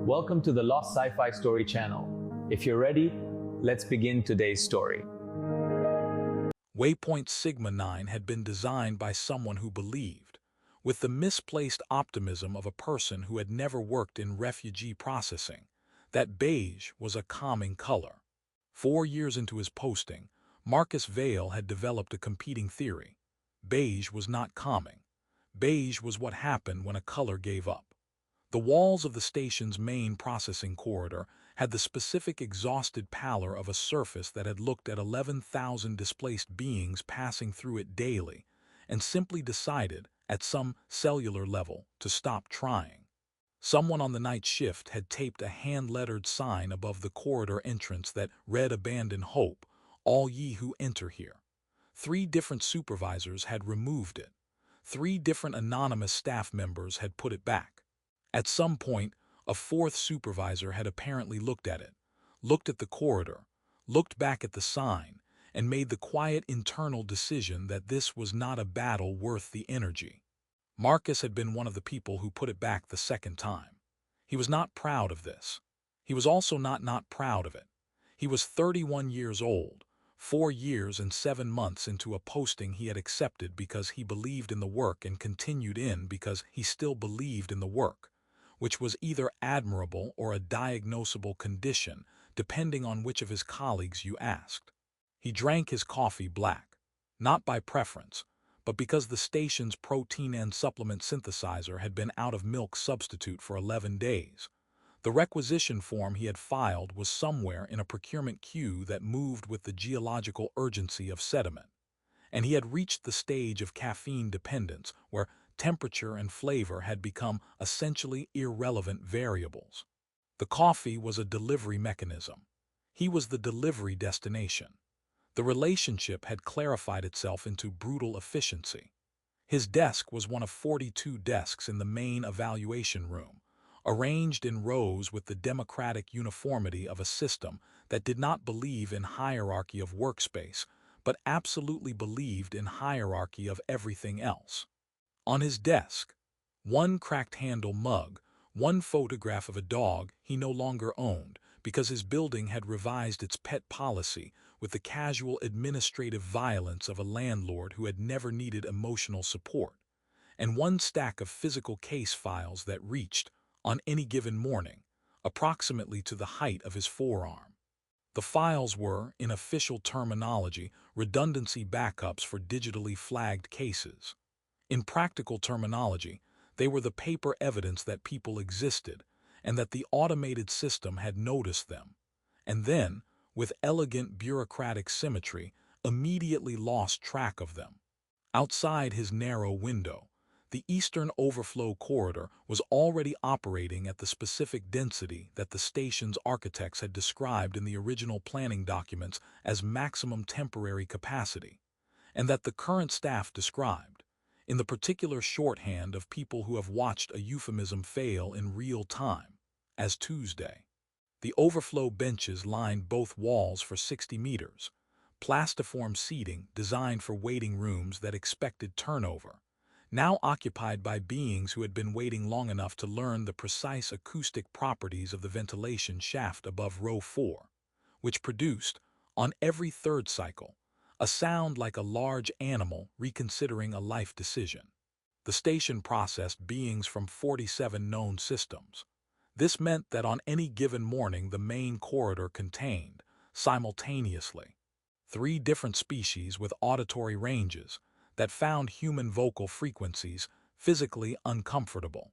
Welcome to the Lost Sci-Fi Story channel. If you're ready, let's begin today's story. Waypoint Sigma-9 had been designed by someone who believed, with the misplaced optimism of a person who had never worked in refugee processing, that beige was a calming color. 4 years into his posting, Marcus Vale had developed a competing theory. Beige was not calming. Beige was what happened when a color gave up. The walls of the station's main processing corridor had the specific exhausted pallor of a surface that had looked at 11,000 displaced beings passing through it daily and simply decided, at some cellular level, to stop trying. Someone on the night shift had taped a hand-lettered sign above the corridor entrance that read "Abandon hope, all ye who enter here." 3 different supervisors had removed it. 3 different anonymous staff members had put it back. At some point, a 4th supervisor had apparently looked at it, looked at the corridor, looked back at the sign, and made the quiet internal decision that this was not a battle worth the energy. Marcus had been one of the people who put it back the second time. He was not proud of this. He was also not proud of it. He was 31 years old, 4 years and 7 months into a posting he had accepted because he believed in the work and continued in because he still believed in the work, which was either admirable or a diagnosable condition, depending on which of his colleagues you asked. He drank his coffee black, not by preference, but because the station's protein and supplement synthesizer had been out of milk substitute for 11 days. The requisition form he had filed was somewhere in a procurement queue that moved with the geological urgency of sediment, and he had reached the stage of caffeine dependence where temperature and flavor had become essentially irrelevant variables. The coffee was a delivery mechanism. He was the delivery destination. The relationship had clarified itself into brutal efficiency. His desk was one of 42 desks in the main evaluation room, arranged in rows with the democratic uniformity of a system that did not believe in hierarchy of workspace, but absolutely believed in hierarchy of everything else. On his desk, 1 cracked handle mug, 1 photograph of a dog he no longer owned because his building had revised its pet policy with the casual administrative violence of a landlord who had never needed emotional support, and 1 stack of physical case files that reached, on any given morning, approximately to the height of his forearm. The files were, in official terminology, redundancy backups for digitally flagged cases. In practical terminology, they were the paper evidence that people existed and that the automated system had noticed them, and then, with elegant bureaucratic symmetry, immediately lost track of them. Outside his narrow window, the eastern overflow corridor was already operating at the specific density that the station's architects had described in the original planning documents as maximum temporary capacity, and that the current staff described, in the particular shorthand of people who have watched a euphemism fail in real time, as Tuesday. The overflow benches lined both walls for 60 meters, plastiform seating designed for waiting rooms that expected turnover, now occupied by beings who had been waiting long enough to learn the precise acoustic properties of the ventilation shaft above row 4, which produced, on every 3rd cycle, a sound like a large animal reconsidering a life decision. The station processed beings from 47 known systems. This meant that on any given morning the main corridor contained, simultaneously, 3 different species with auditory ranges that found human vocal frequencies physically uncomfortable,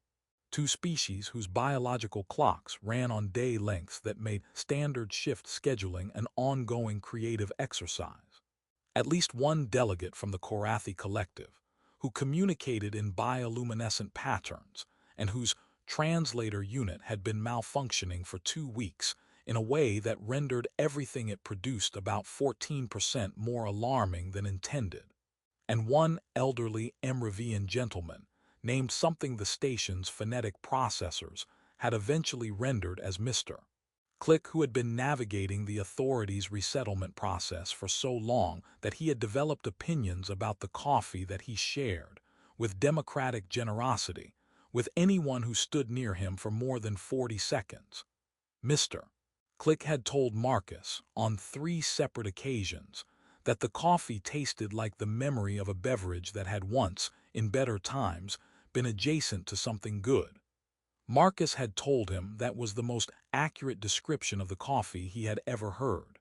2 species whose biological clocks ran on day lengths that made standard shift scheduling an ongoing creative exercise. At least 1 delegate from the Korathi Collective, who communicated in bioluminescent patterns and whose translator unit had been malfunctioning for 2 weeks in a way that rendered everything it produced about 14% more alarming than intended, and 1 elderly Emravian gentleman, named something the station's phonetic processors had eventually rendered as Mr. Click, who had been navigating the authorities' resettlement process for so long that he had developed opinions about the coffee that he shared, with democratic generosity, with anyone who stood near him for more than 40 seconds. Mr. Click had told Marcus on 3 separate occasions that the coffee tasted like the memory of a beverage that had once, in better times, been adjacent to something good. Marcus had told him that was the most accurate description of the coffee he had ever heard.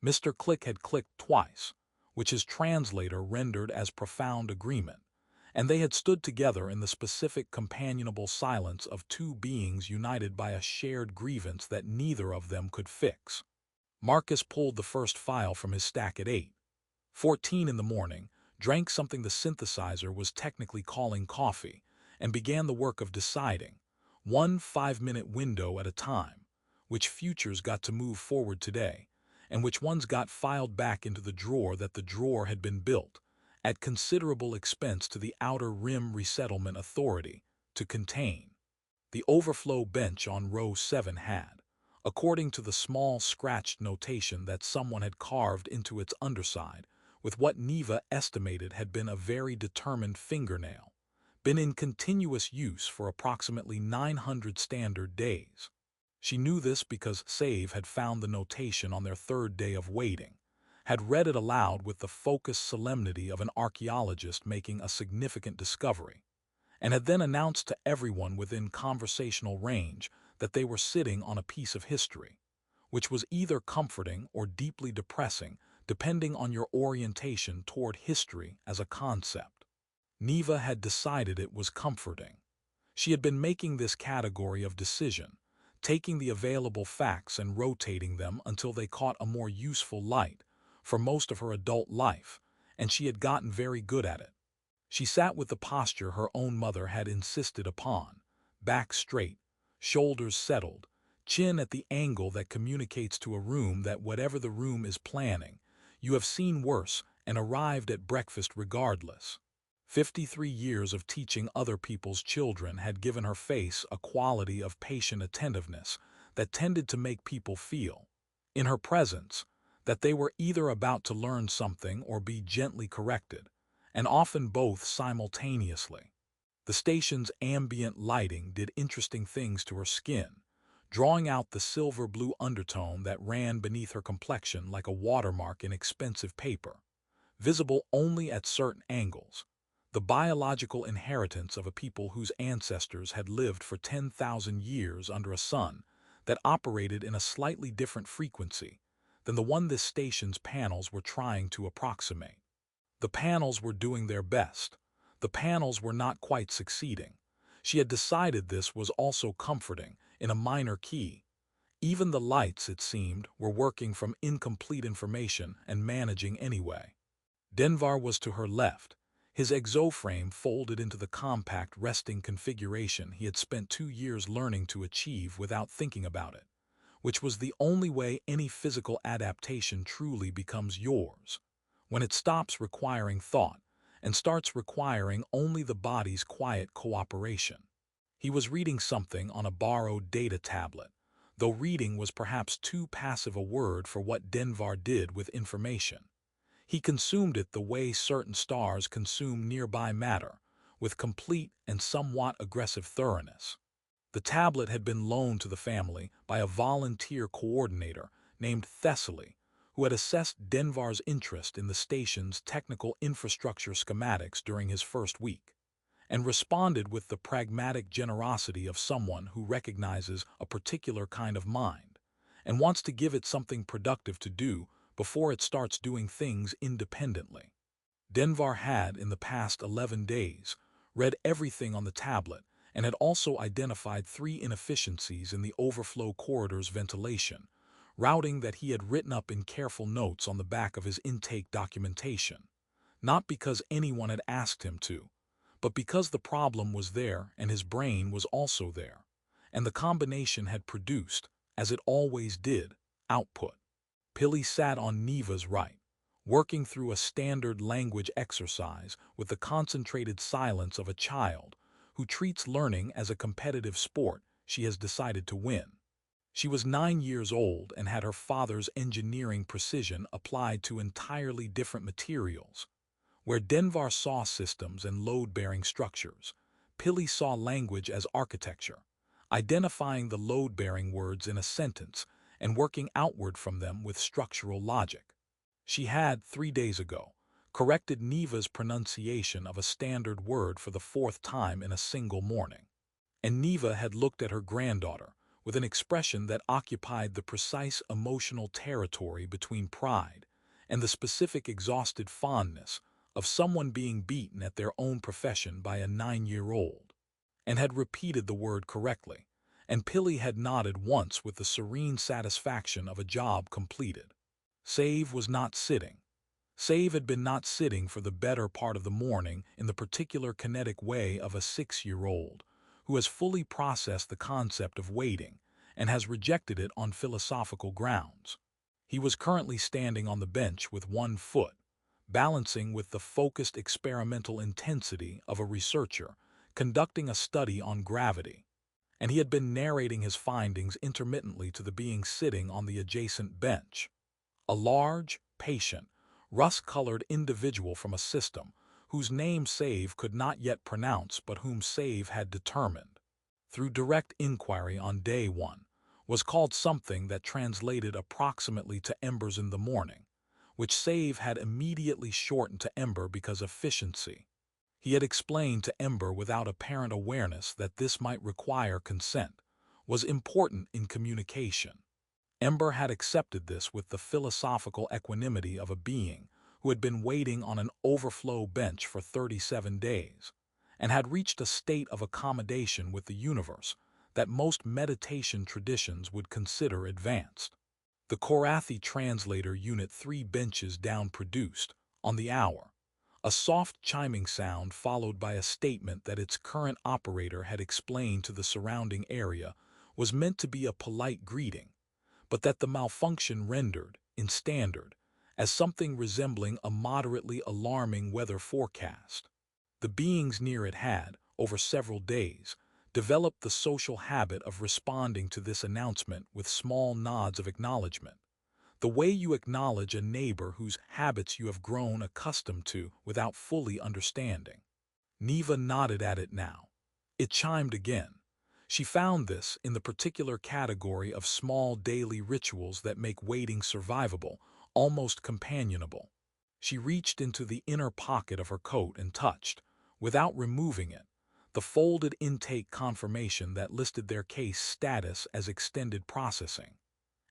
Mr. Click had clicked twice, which his translator rendered as profound agreement, and they had stood together in the specific companionable silence of 2 beings united by a shared grievance that neither of them could fix. Marcus pulled the first file from his stack at 8:14 in the morning, drank something the synthesizer was technically calling coffee, and began the work of deciding, one 5-minute window at a time, which futures got to move forward today, and which ones got filed back into the drawer that the drawer had been built, at considerable expense to the Outer Rim Resettlement Authority, to contain. The overflow bench on row 7 had, according to the small scratched notation that someone had carved into its underside, with what Neva estimated had been a very determined fingernail, been in continuous use for approximately 900 standard days. She knew this because Save had found the notation on their 3rd day of waiting, had read it aloud with the focused solemnity of an archaeologist making a significant discovery, and had then announced to everyone within conversational range that they were sitting on a piece of history, which was either comforting or deeply depressing depending on your orientation toward history as a concept. Neva had decided it was comforting. She had been making this category of decision, taking the available facts and rotating them until they caught a more useful light, for most of her adult life, and she had gotten very good at it. She sat with the posture her own mother had insisted upon, back straight, shoulders settled, chin at the angle that communicates to a room that whatever the room is planning, you have seen worse and arrived at breakfast regardless. 53 years of teaching other people's children had given her face a quality of patient attentiveness that tended to make people feel, in her presence, that they were either about to learn something or be gently corrected, and often both simultaneously. The station's ambient lighting did interesting things to her skin, drawing out the silver-blue undertone that ran beneath her complexion like a watermark in expensive paper, visible only at certain angles, the biological inheritance of a people whose ancestors had lived for 10,000 years under a sun that operated in a slightly different frequency than the one this station's panels were trying to approximate. The panels were doing their best. The panels were not quite succeeding. She had decided this was also comforting, in a minor key. Even the lights, it seemed, were working from incomplete information and managing anyway. Denvar was to her left, his exoframe folded into the compact resting configuration he had spent 2 years learning to achieve without thinking about it, which was the only way any physical adaptation truly becomes yours, when it stops requiring thought and starts requiring only the body's quiet cooperation. He was reading something on a borrowed data tablet, though reading was perhaps too passive a word for what Denvar did with information. He consumed it the way certain stars consume nearby matter, with complete and somewhat aggressive thoroughness. The tablet had been loaned to the family by a volunteer coordinator named Thessaly, who had assessed Denvar's interest in the station's technical infrastructure schematics during his first week, and responded with the pragmatic generosity of someone who recognizes a particular kind of mind and wants to give it something productive to do before it starts doing things independently. Denvar had, in the past 11 days, read everything on the tablet and had also identified 3 inefficiencies in the overflow corridor's ventilation, routing that he had written up in careful notes on the back of his intake documentation, not because anyone had asked him to, but because the problem was there and his brain was also there, and the combination had produced, as it always did, output. Pilly sat on Neva's right, working through a standard language exercise with the concentrated silence of a child who treats learning as a competitive sport she has decided to win. She was 9 years old and had her father's engineering precision applied to entirely different materials. Where Denvar saw systems and load-bearing structures, Pili saw language as architecture, identifying the load-bearing words in a sentence and working outward from them with structural logic. She had, 3 days ago, corrected Neva's pronunciation of a standard word for the 4th time in a single morning. And Neva had looked at her granddaughter with an expression that occupied the precise emotional territory between pride and the specific exhausted fondness of someone being beaten at their own profession by a 9-year-old, and had repeated the word correctly, and Pili had nodded once with the serene satisfaction of a job completed. Save was not sitting. Save had been not sitting for the better part of the morning in the particular kinetic way of a 6-year-old who has fully processed the concept of waiting and has rejected it on philosophical grounds. He was currently standing on the bench with one foot, balancing with the focused experimental intensity of a researcher conducting a study on gravity, and he had been narrating his findings intermittently to the being sitting on the adjacent bench, a large, patient, rust-colored individual from a system whose name Save could not yet pronounce but whom Save had determined, through direct inquiry on day one, was called something that translated approximately to embers in the morning, which Save had immediately shortened to ember because efficiency. He had explained to Ember without apparent awareness that this might require consent, was important in communication. Ember had accepted this with the philosophical equanimity of a being who had been waiting on an overflow bench for 37 days, and had reached a state of accommodation with the universe that most meditation traditions would consider advanced. The Korathi translator Unit 3 benches down produced, on the hour, a soft chiming sound followed by a statement that its current operator had explained to the surrounding area was meant to be a polite greeting, but that the malfunction rendered, in standard, as something resembling a moderately alarming weather forecast. The beings near it had, over several days, developed the social habit of responding to this announcement with small nods of acknowledgement, the way you acknowledge a neighbor whose habits you have grown accustomed to without fully understanding. Neva nodded at it now. It chimed again. She found this in the particular category of small daily rituals that make waiting survivable, almost companionable. She reached into the inner pocket of her coat and touched, without removing it, the folded intake confirmation that listed their case status as extended processing.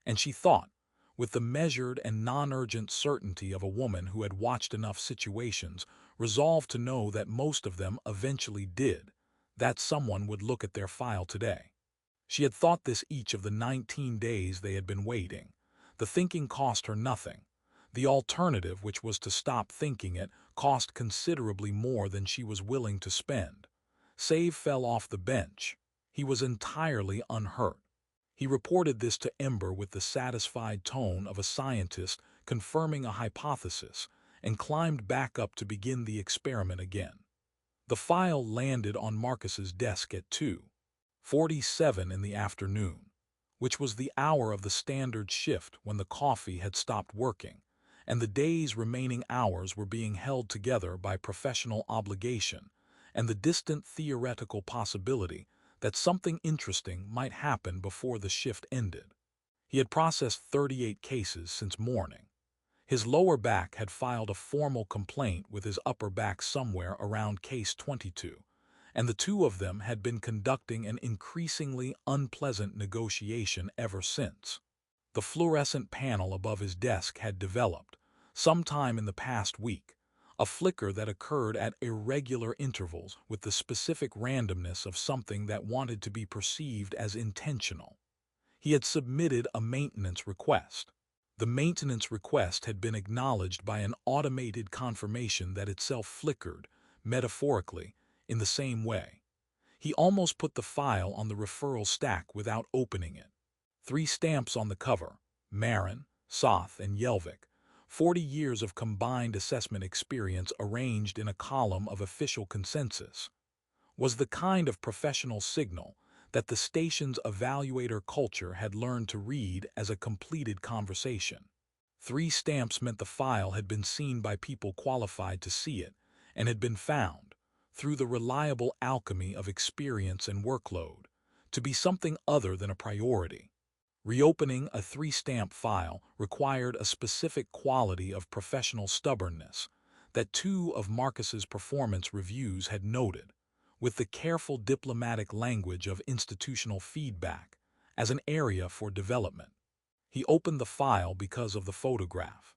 And she thought, with the measured and non-urgent certainty of a woman who had watched enough situations, resolved to know that most of them eventually did, that someone would look at their file today. She had thought this each of the 19 days they had been waiting. The thinking cost her nothing. The alternative, which was to stop thinking it, cost considerably more than she was willing to spend. Save fell off the bench. He was entirely unhurt. He reported this to Ember with the satisfied tone of a scientist confirming a hypothesis, and climbed back up to begin the experiment again. The file landed on Marcus's desk at 2:47 in the afternoon, which was the hour of the standard shift when the coffee had stopped working, and the day's remaining hours were being held together by professional obligation and the distant theoretical possibility that something interesting might happen before the shift ended. He had processed 38 cases since morning. His lower back had filed a formal complaint with his upper back somewhere around case 22, and the two of them had been conducting an increasingly unpleasant negotiation ever since. The fluorescent panel above his desk had developed, sometime in the past week, a flicker that occurred at irregular intervals with the specific randomness of something that wanted to be perceived as intentional. He had submitted a maintenance request. The maintenance request had been acknowledged by an automated confirmation that itself flickered, metaphorically, in the same way. He almost put the file on the referral stack without opening it. 3 stamps on the cover, Marin, Soth, and Yelvik, 40 years of combined assessment experience arranged in a column of official consensus, was the kind of professional signal that the station's evaluator culture had learned to read as a completed conversation. 3 stamps meant the file had been seen by people qualified to see it and had been found, through the reliable alchemy of experience and workload, to be something other than a priority. Reopening a 3-stamp file required a specific quality of professional stubbornness that 2 of Marcus's performance reviews had noted, with the careful diplomatic language of institutional feedback as an area for development. He opened the file because of the photograph.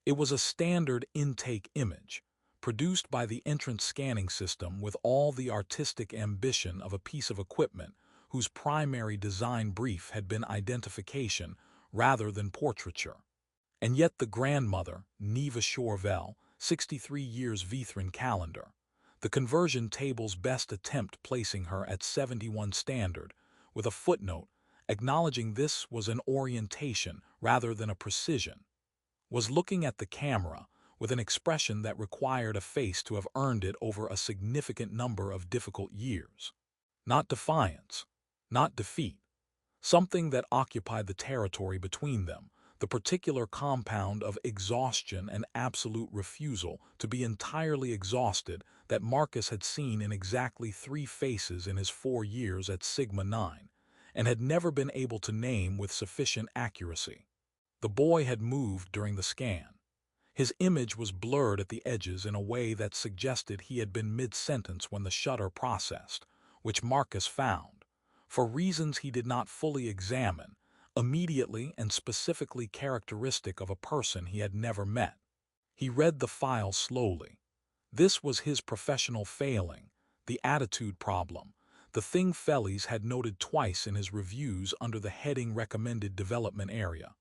It was a standard intake image, produced by the entrance scanning system with all the artistic ambition of a piece of equipment whose primary design brief had been identification rather than portraiture. And yet the grandmother, Neva Chauvel, 63 years Vithran calendar, the conversion table's best attempt placing her at 71 standard, with a footnote acknowledging this was an orientation rather than a precision, was looking at the camera with an expression that required a face to have earned it over a significant number of difficult years. Not defiance, not defeat, something that occupied the territory between them, the particular compound of exhaustion and absolute refusal to be entirely exhausted that Marcus had seen in exactly 3 faces in his 4 years at Sigma-9, and had never been able to name with sufficient accuracy. The boy had moved during the scan. His image was blurred at the edges in a way that suggested he had been mid-sentence when the shutter processed, which Marcus found, for reasons he did not fully examine, immediately and specifically characteristic of a person he had never met. He read the file slowly. This was his professional failing, the attitude problem, the thing Feliz had noted twice in his reviews under the heading Recommended Development Area.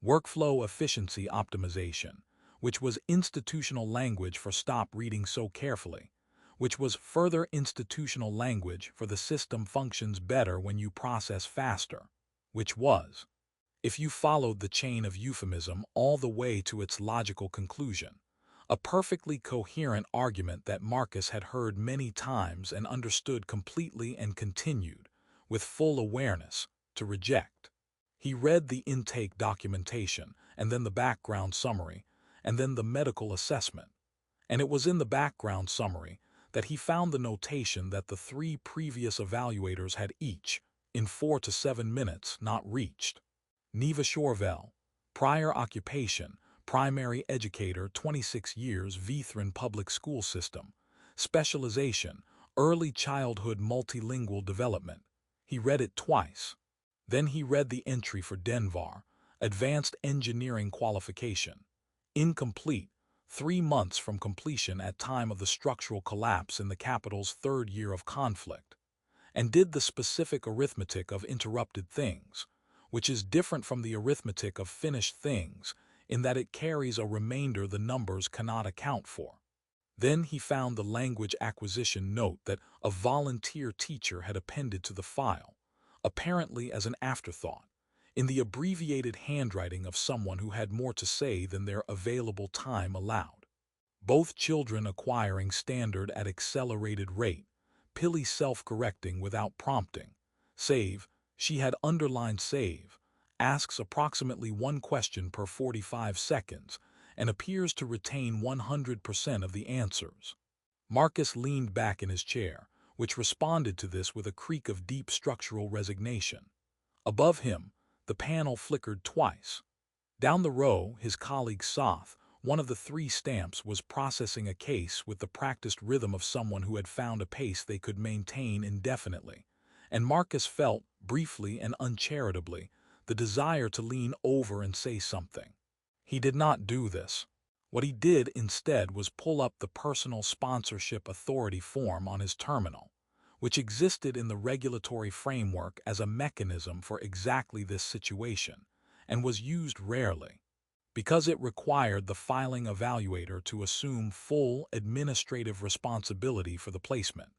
Workflow efficiency optimization, which was institutional language for stop reading so carefully, which was further institutional language for the system functions better when you process faster, which was, if you followed the chain of euphemism all the way to its logical conclusion, a perfectly coherent argument that Marcus had heard many times and understood completely and continued, with full awareness, to reject. He read the intake documentation, and then the background summary, and then the medical assessment. And it was in the background summary that he found the notation that the 3 previous evaluators had each, in 4 to 7 minutes, not reached. Neva Chauvel, prior occupation, primary educator, 26 years, Vithran Public School System, specialization, early childhood multilingual development. He read it twice. Then he read the entry for Denvar, advanced engineering qualification, incomplete, 3 months from completion at time of the structural collapse in the capital's 3rd year of conflict, and did the specific arithmetic of interrupted things, which is different from the arithmetic of finished things in that it carries a remainder the numbers cannot account for. Then he found the language acquisition note that a volunteer teacher had appended to the file, apparently as an afterthought, in the abbreviated handwriting of someone who had more to say than their available time allowed. Both children acquiring standard at accelerated rate, Pilly self-correcting without prompting. Save, she had underlined save, asks approximately 1 question per 45 seconds, and appears to retain 100% of the answers. Marcus leaned back in his chair, which responded to this with a creak of deep structural resignation. Above him, the panel flickered twice. Down the row, his colleague Soth, one of the 3 stamps, was processing a case with the practiced rhythm of someone who had found a pace they could maintain indefinitely, and Marcus felt, briefly and uncharitably, the desire to lean over and say something. He did not do this. What he did instead was pull up the personal sponsorship authority form on his terminal, which existed in the regulatory framework as a mechanism for exactly this situation, and was used rarely, because it required the filing evaluator to assume full administrative responsibility for the placement,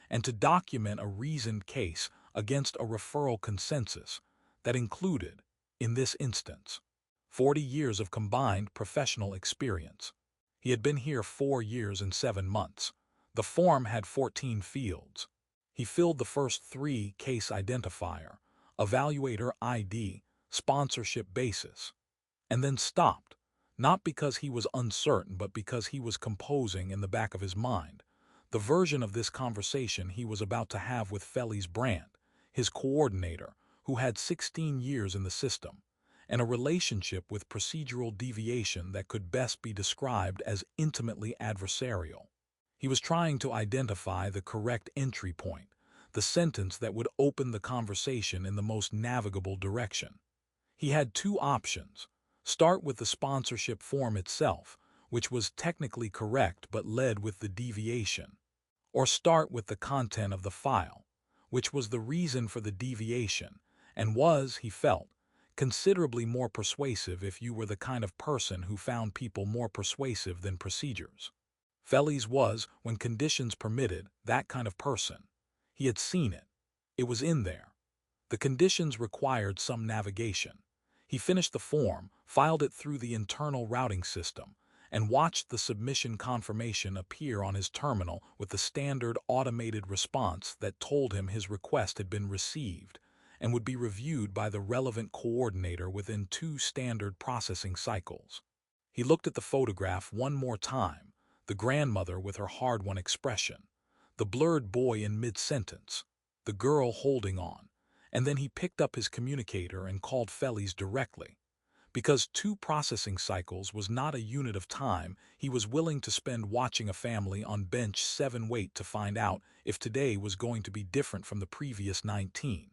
and to document a reasoned case against a referral consensus that included, in this instance, 40 years of combined professional experience. He had been here 4 years and 7 months. The form had 14 fields. He filled the first 3: case identifier, evaluator ID, sponsorship basis, and then stopped, not because he was uncertain but because he was composing in the back of his mind the version of this conversation he was about to have with Feli's Brandt, his coordinator, who had 16 years in the system, and a relationship with procedural deviation that could best be described as intimately adversarial. He was trying to identify the correct entry point, the sentence that would open the conversation in the most navigable direction. He had two options: start with the sponsorship form itself, which was technically correct but led with the deviation, or start with the content of the file, which was the reason for the deviation, and was, he felt, considerably more persuasive if you were the kind of person who found people more persuasive than procedures. Feli's was, when conditions permitted, that kind of person. He had seen it. It was in there. The conditions required some navigation. He finished the form, filed it through the internal routing system, and watched the submission confirmation appear on his terminal with the standard automated response that told him his request had been received and would be reviewed by the relevant coordinator within 2 standard processing cycles. He looked at the photograph one more time, the grandmother with her hard-won expression, the blurred boy in mid-sentence, the girl holding on, and then he picked up his communicator and called Feli's directly. Because 2 processing cycles was not a unit of time, he was willing to spend watching a family on bench 7 wait to find out if today was going to be different from the previous 19.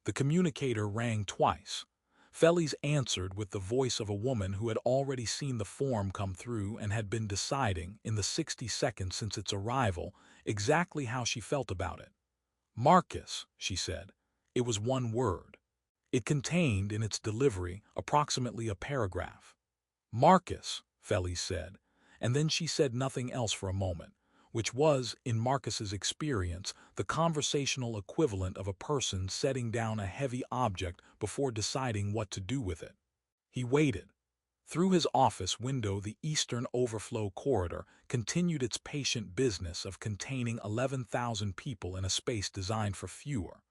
The communicator rang twice. Feli's answered with the voice of a woman who had already seen the form come through and had been deciding, in the 60 seconds since its arrival, exactly how she felt about it. "Marcus," she said. It was one word. It contained, in its delivery, approximately a paragraph. "Marcus," Feli said, and then she said nothing else for a moment, which was, in Marcus's experience, the conversational equivalent of a person setting down a heavy object before deciding what to do with it. He waited. Through his office window, the Eastern Overflow Corridor continued its patient business of containing 11,000 people in a space designed for fewer,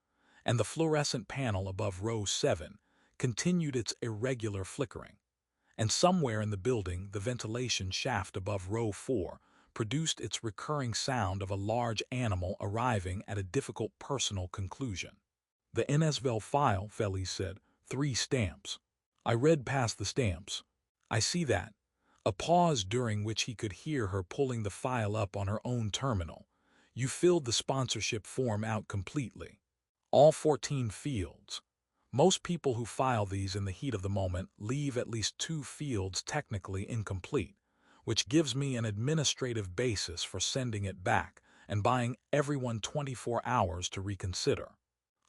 and the fluorescent panel above row 7 continued its irregular flickering. And somewhere in the building, the ventilation shaft above row 4 produced its recurring sound of a large animal arriving at a difficult personal conclusion. "The NSVEL file," Feli said, 3 stamps. I read past the stamps. "I see that." A pause during which he could hear her pulling the file up on her own terminal. "You filled the sponsorship form out completely. All 14 fields. Most people who file these in the heat of the moment leave at least 2 fields technically incomplete, which gives me an administrative basis for sending it back and buying everyone 24 hours to reconsider."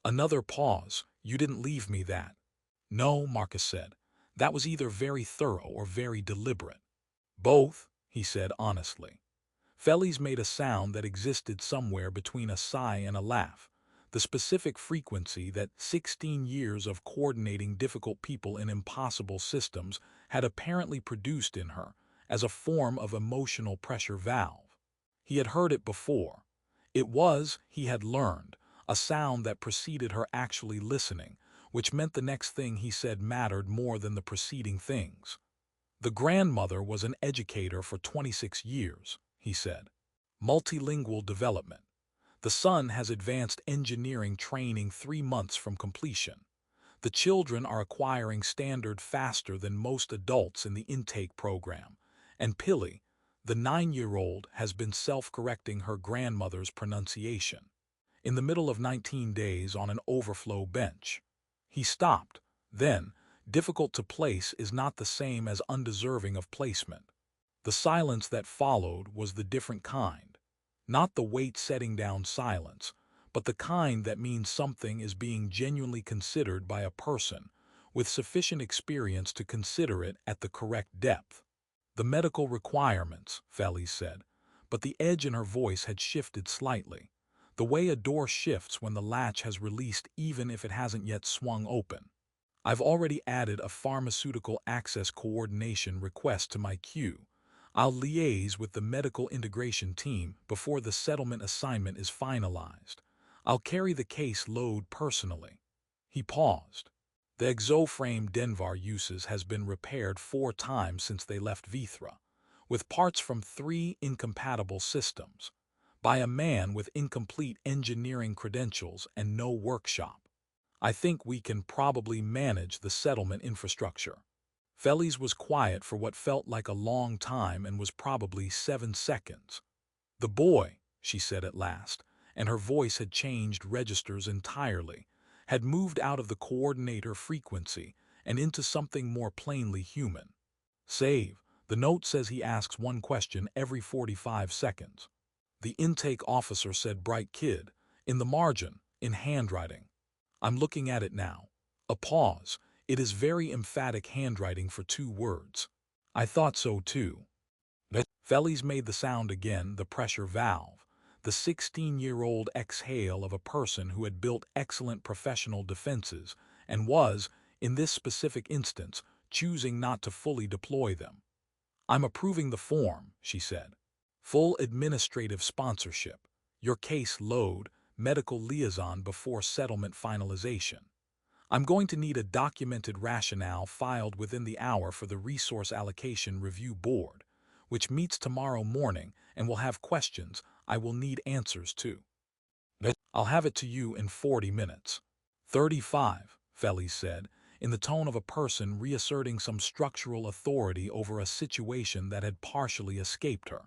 Another pause. "You didn't leave me that." "No," Marcus said. "That was either very thorough or very deliberate." "Both," he said honestly. Feli's made a sound that existed somewhere between a sigh and a laugh, the specific frequency that 16 years of coordinating difficult people in impossible systems had apparently produced in her as a form of emotional pressure valve. He had heard it before. It was, he had learned, a sound that preceded her actually listening, which meant the next thing he said mattered more than the preceding things. "The grandmother was an educator for 26 years, he said. "Multilingual development. The son has advanced engineering training 3 months from completion. The children are acquiring standard faster than most adults in the intake program, and Pilly, the 9-year-old, has been self-correcting her grandmother's pronunciation. In the middle of 19 days on an overflow bench." He stopped. Then, difficult to place is not the same as undeserving of placement. The silence that followed was the different kind. Not the weight-setting down silence, but the kind that means something is being genuinely considered by a person with sufficient experience to consider it at the correct depth. "The medical requirements," Feli said, but the edge in her voice had shifted slightly, the way a door shifts when the latch has released even if it hasn't yet swung open. "I've already added a pharmaceutical access coordination request to my queue. I'll liaise with the medical integration team before the settlement assignment is finalized. I'll carry the case load personally." He paused. "The exoframe Denvar uses has been repaired 4 times since they left Vithra, with parts from 3 incompatible systems. by a man with incomplete engineering credentials and no workshop. I think we can probably manage the settlement infrastructure. Feliz was quiet for what felt like a long time and was probably 7 seconds. The boy, she said at last, and her voice had changed registers entirely, had moved out of the coordinator frequency and into something more plainly human. Save, the note says he asks one question every 45 seconds. The intake officer said bright kid, in the margin, in handwriting. I'm looking at it now. A pause. It is very emphatic handwriting for 2 words. I thought so too. Feliz made the sound again, the pressure valve, the 16-year-old exhale of a person who had built excellent professional defenses and was, in this specific instance, choosing not to fully deploy them. I'm approving the form, she said. Full administrative sponsorship. Your case load, medical liaison before settlement finalization. I'm going to need a documented rationale filed within the hour for the Resource Allocation Review Board, which meets tomorrow morning and will have questions I will need answers to. I'll have it to you in 40 minutes. 35, Feliz said, in the tone of a person reasserting some structural authority over a situation that had partially escaped her.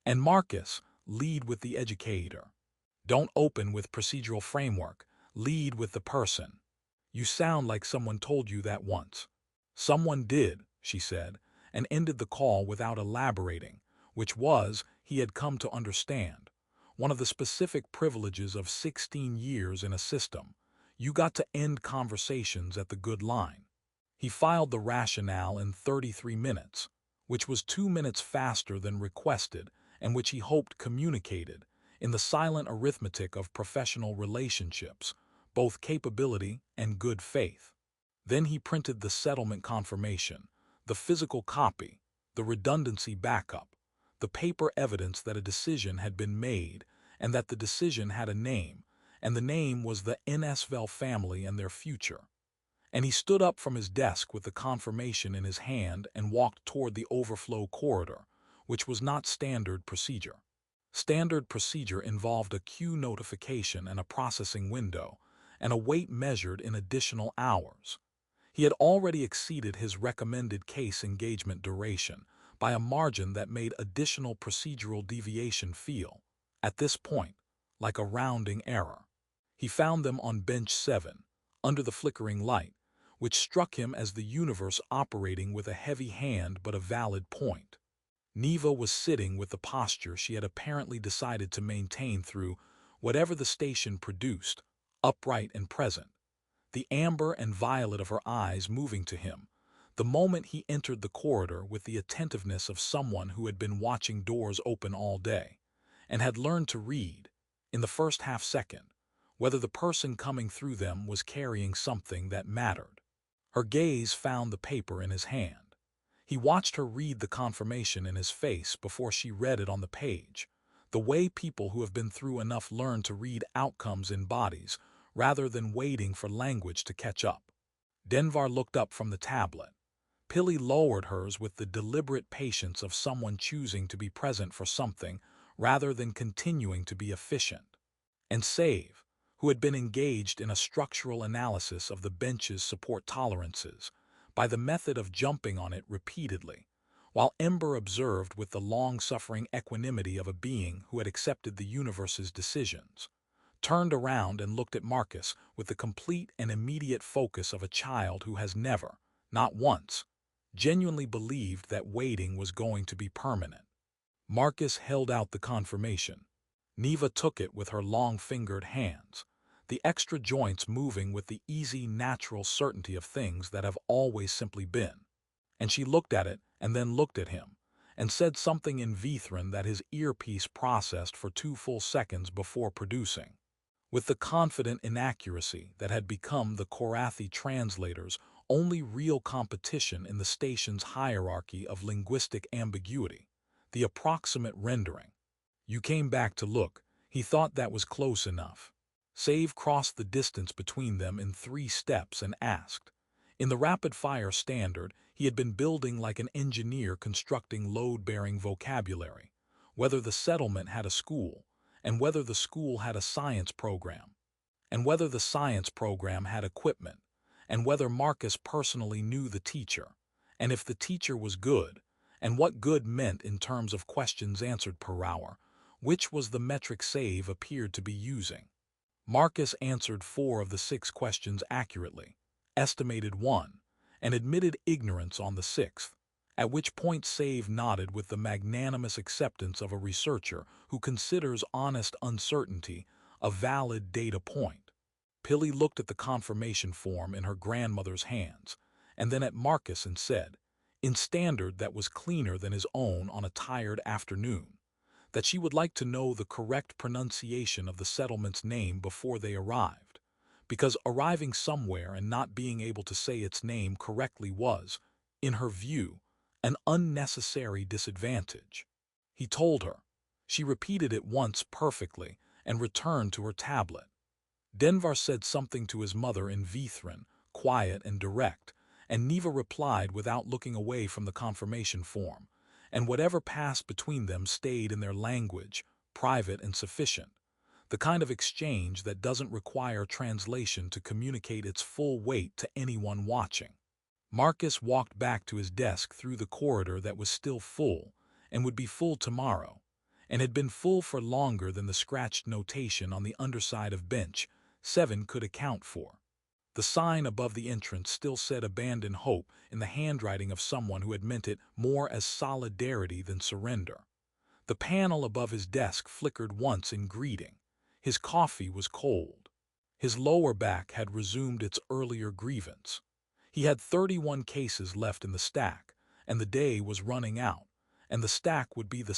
And Marcus, lead with the educator. Don't open with procedural framework, lead with the person. You sound like someone told you that once. Someone did, she said, and ended the call without elaborating, which was, he had come to understand, one of the specific privileges of 16 years in a system. You got to end conversations at the good line. He filed the rationale in 33 minutes, which was 2 minutes faster than requested and which he hoped communicated, in the silent arithmetic of professional relationships, both capability and good faith. Then he printed the settlement confirmation, the physical copy, the redundancy backup, the paper evidence that a decision had been made and that the decision had a name, and the name was the Nsvel family and their future. And he stood up from his desk with the confirmation in his hand and walked toward the overflow corridor, which was not standard procedure. Standard procedure involved a queue notification and a processing window, and a wait measured in additional hours. He had already exceeded his recommended case engagement duration by a margin that made additional procedural deviation feel, at this point, like a rounding error. He found them on bench 7, under the flickering light, which struck him as the universe operating with a heavy hand but a valid point. Neva was sitting with the posture she had apparently decided to maintain through whatever the station produced, upright and present, the amber and violet of her eyes moving to him, the moment he entered the corridor with the attentiveness of someone who had been watching doors open all day, and had learned to read, in the first half-second, whether the person coming through them was carrying something that mattered. Her gaze found the paper in his hand. He watched her read the confirmation in his face before she read it on the page, the way people who have been through enough learn to read outcomes in bodies rather than waiting for language to catch up. Denvar looked up from the tablet. Pilly lowered hers with the deliberate patience of someone choosing to be present for something rather than continuing to be efficient. And Save, who had been engaged in a structural analysis of the bench's support tolerances, by the method of jumping on it repeatedly, while Ember observed with the long-suffering equanimity of a being who had accepted the universe's decisions, turned around and looked at Marcus with the complete and immediate focus of a child who has never, not once, genuinely believed that waiting was going to be permanent. Marcus held out the confirmation. Neva took it with her long-fingered hands, the extra joints moving with the easy, natural certainty of things that have always simply been. And she looked at it and then looked at him, and said something in Vithran that his earpiece processed for 2 full seconds before producing. With the confident inaccuracy that had become the Korathi translator's only real competition in the station's hierarchy of linguistic ambiguity, the approximate rendering. You came back to look. He thought that was close enough. Save crossed the distance between them in 3 steps and asked. In the rapid-fire standard, he had been building like an engineer constructing load-bearing vocabulary, whether the settlement had a school, and whether the school had a science program, and whether the science program had equipment, and whether Marcus personally knew the teacher, and if the teacher was good, and what good meant in terms of questions answered per hour, which was the metric Save appeared to be using. Marcus answered 4 of the 6 questions accurately, estimated 1, and admitted ignorance on the 6th, at which point Save nodded with the magnanimous acceptance of a researcher who considers honest uncertainty a valid data point. Pilly looked at the confirmation form in her grandmother's hands, and then at Marcus and said, in standard that was cleaner than his own on a tired afternoon, that she would like to know the correct pronunciation of the settlement's name before they arrived, because arriving somewhere and not being able to say its name correctly was, in her view, an unnecessary disadvantage. He told her. She repeated it once perfectly and returned to her tablet. Denvar said something to his mother in Vithran, quiet and direct, and Neva replied without looking away from the confirmation form, and whatever passed between them stayed in their language, private and sufficient, the kind of exchange that doesn't require translation to communicate its full weight to anyone watching. Marcus walked back to his desk through the corridor that was still full, and would be full tomorrow, and had been full for longer than the scratched notation on the underside of bench 7 could account for. The sign above the entrance still said abandon hope in the handwriting of someone who had meant it more as solidarity than surrender. The panel above his desk flickered once in greeting. His coffee was cold. His lower back had resumed its earlier grievance. He had 31 cases left in the stack, and the day was running out, and the stack would be the